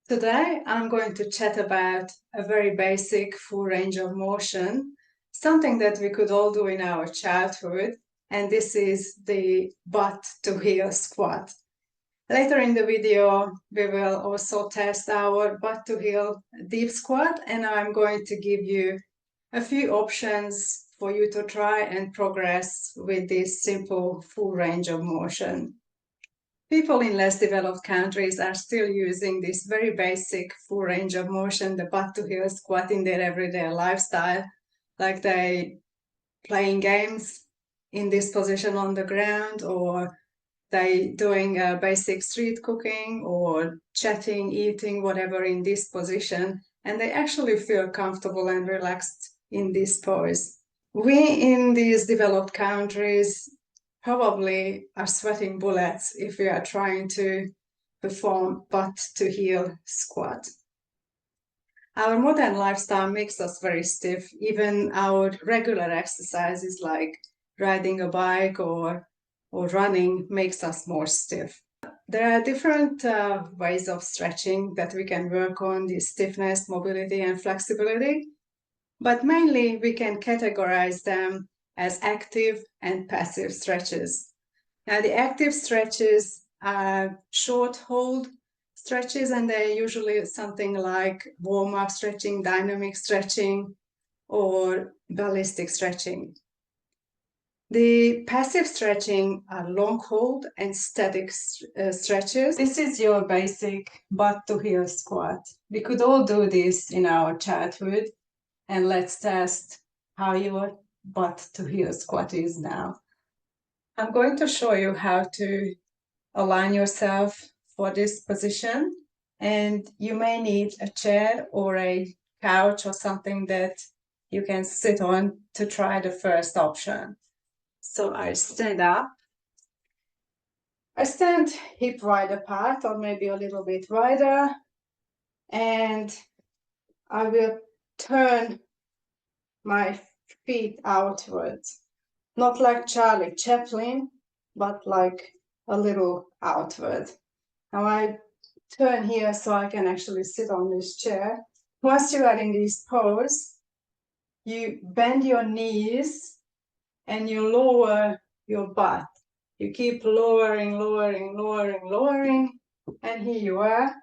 Today, I'm going to chat about a very basic full range of motion, something that we could all do in our childhood, and this is the butt to heel squat. Later in the video, we will also test our butt to heel deep squat, and I'm going to give you a few options for you to try and progress with this simple full range of motion. People in less developed countries are still using this very basic full range of motion, the butt to heel squat, in their everyday lifestyle, like they playing games in this position on the ground, or they doing basic street cooking or chatting, eating, whatever in this position, and they actually feel comfortable and relaxed in this pose. We in these developed countries probably are sweating bullets if we are trying to perform butt to heel squat. Our modern lifestyle makes us very stiff. Even our regular exercises like riding a bike or running makes us more stiff. There are different ways of stretching that we can work on, the stiffness, mobility, and flexibility, but mainly we can categorize them as active and passive stretches. Now, the active stretches are short hold stretches, and they're usually something like warm-up stretching, dynamic stretching, or ballistic stretching. The passive stretching are long hold and static stretches. This is your basic butt to heel squat. We could all do this in our childhood, and let's test how your butt to heel squat is now. I'm going to show you how to align yourself for this position, and you may need a chair or a couch or something that you can sit on to try the first option. So I stand up. I stand hip wide apart, or maybe a little bit wider, and I will turn my feet outwards. Not like Charlie Chaplin, but like a little outward. Now I turn here so I can actually sit on this chair. Once you are in this pose, you bend your knees and you lower your butt. You keep lowering, lowering, lowering, lowering, and here you are.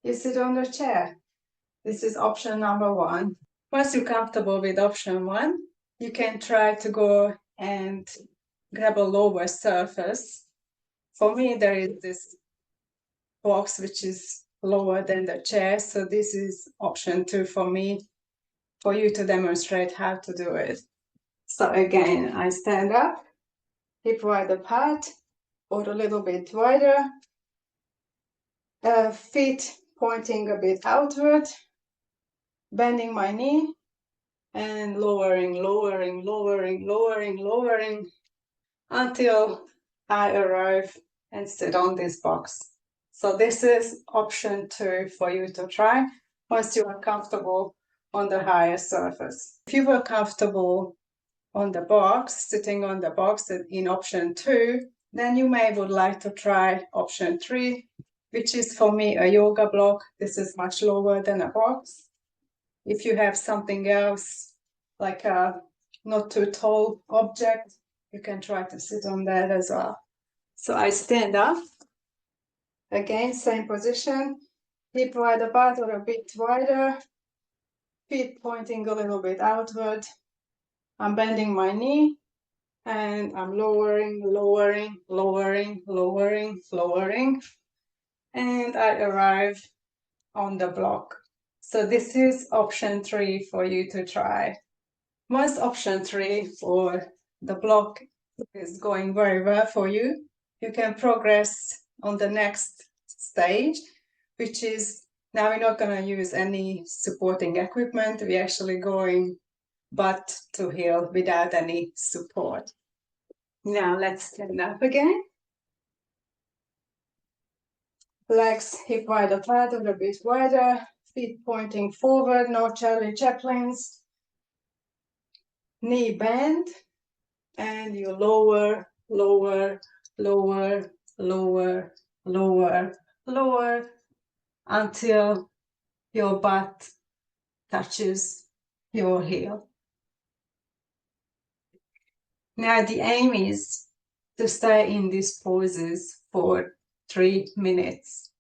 You sit on the chair. This is option number one. Once you're comfortable with option one, you can try to go and grab a lower surface. For me, there is this box which is lower than the chair, so this is option two for me, for you to demonstrate how to do it. So again, I stand up, hip wide apart, or a little bit wider, feet pointing a bit outward, bending my knee, and lowering, lowering, lowering, lowering, lowering, until I arrive and sit on this box. So this is option two for you to try once you are comfortable on the higher surface. If you were comfortable on the box, sitting on the box in option two, then you may would like to try option three, which is for me a yoga block. This is much lower than a box. If you have something else, like a not too tall object, you can try to sit on that as well. So I stand up. Again, same position, hip wide apart or a bit wider, feet pointing a little bit outward. I'm bending my knee and I'm lowering, lowering, lowering, lowering, lowering, and I arrive on the block. So this is option three for you to try. Once option three for the block is going very well for you, you can progress on the next stage, which is, now we're not going to use any supporting equipment. We're actually going butt to heel without any support. Now let's stand up again. Legs hip wide apart or a bit wider, feet pointing forward, no Charlie Chaplins. Knee bend, and you lower, lower, lower, lower, lower, lower, until your butt touches your heel. Now the aim is to stay in these poses for 3 minutes.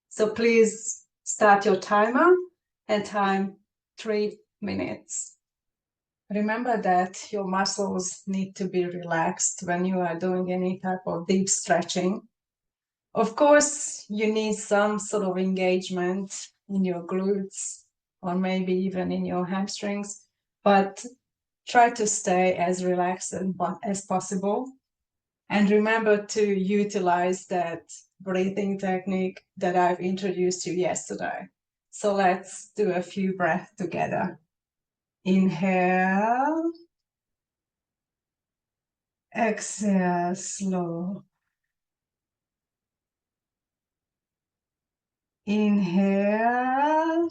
So please start your timer and time 3 minutes. Remember that your muscles need to be relaxed when you are doing any type of deep stretching. Of course, you need some sort of engagement in your glutes or maybe even in your hamstrings, but try to stay as relaxed as possible. And remember to utilize that breathing technique that I've introduced you yesterday. So let's do a few breaths together. Inhale. Exhale, slow. Inhale.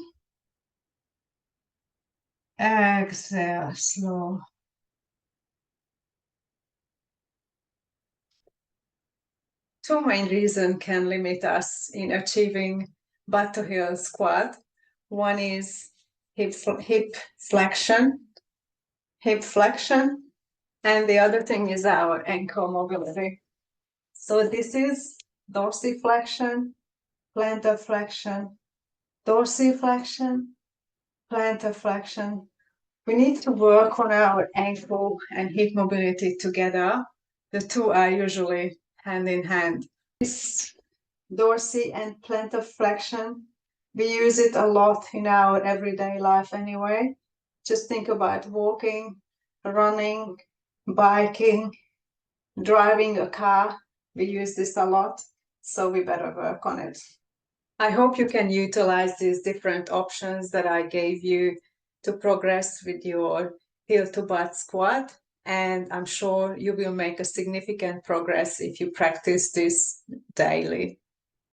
Exhale, slow. Two main reasons can limit us in achieving butt to heel squat. One is hip flexion, and the other thing is our ankle mobility. So this is dorsiflexion, plantar flexion, dorsiflexion, plantar flexion. We need to work on our ankle and hip mobility together. The two are usually hand in hand. This dorsi and plantar flexion, we use it a lot in our everyday life anyway. Just think about walking, running, biking, driving a car. We use this a lot, so we better work on it. I hope you can utilize these different options that I gave you to progress with your heel to butt squat. And I'm sure you will make a significant progress if you practice this daily.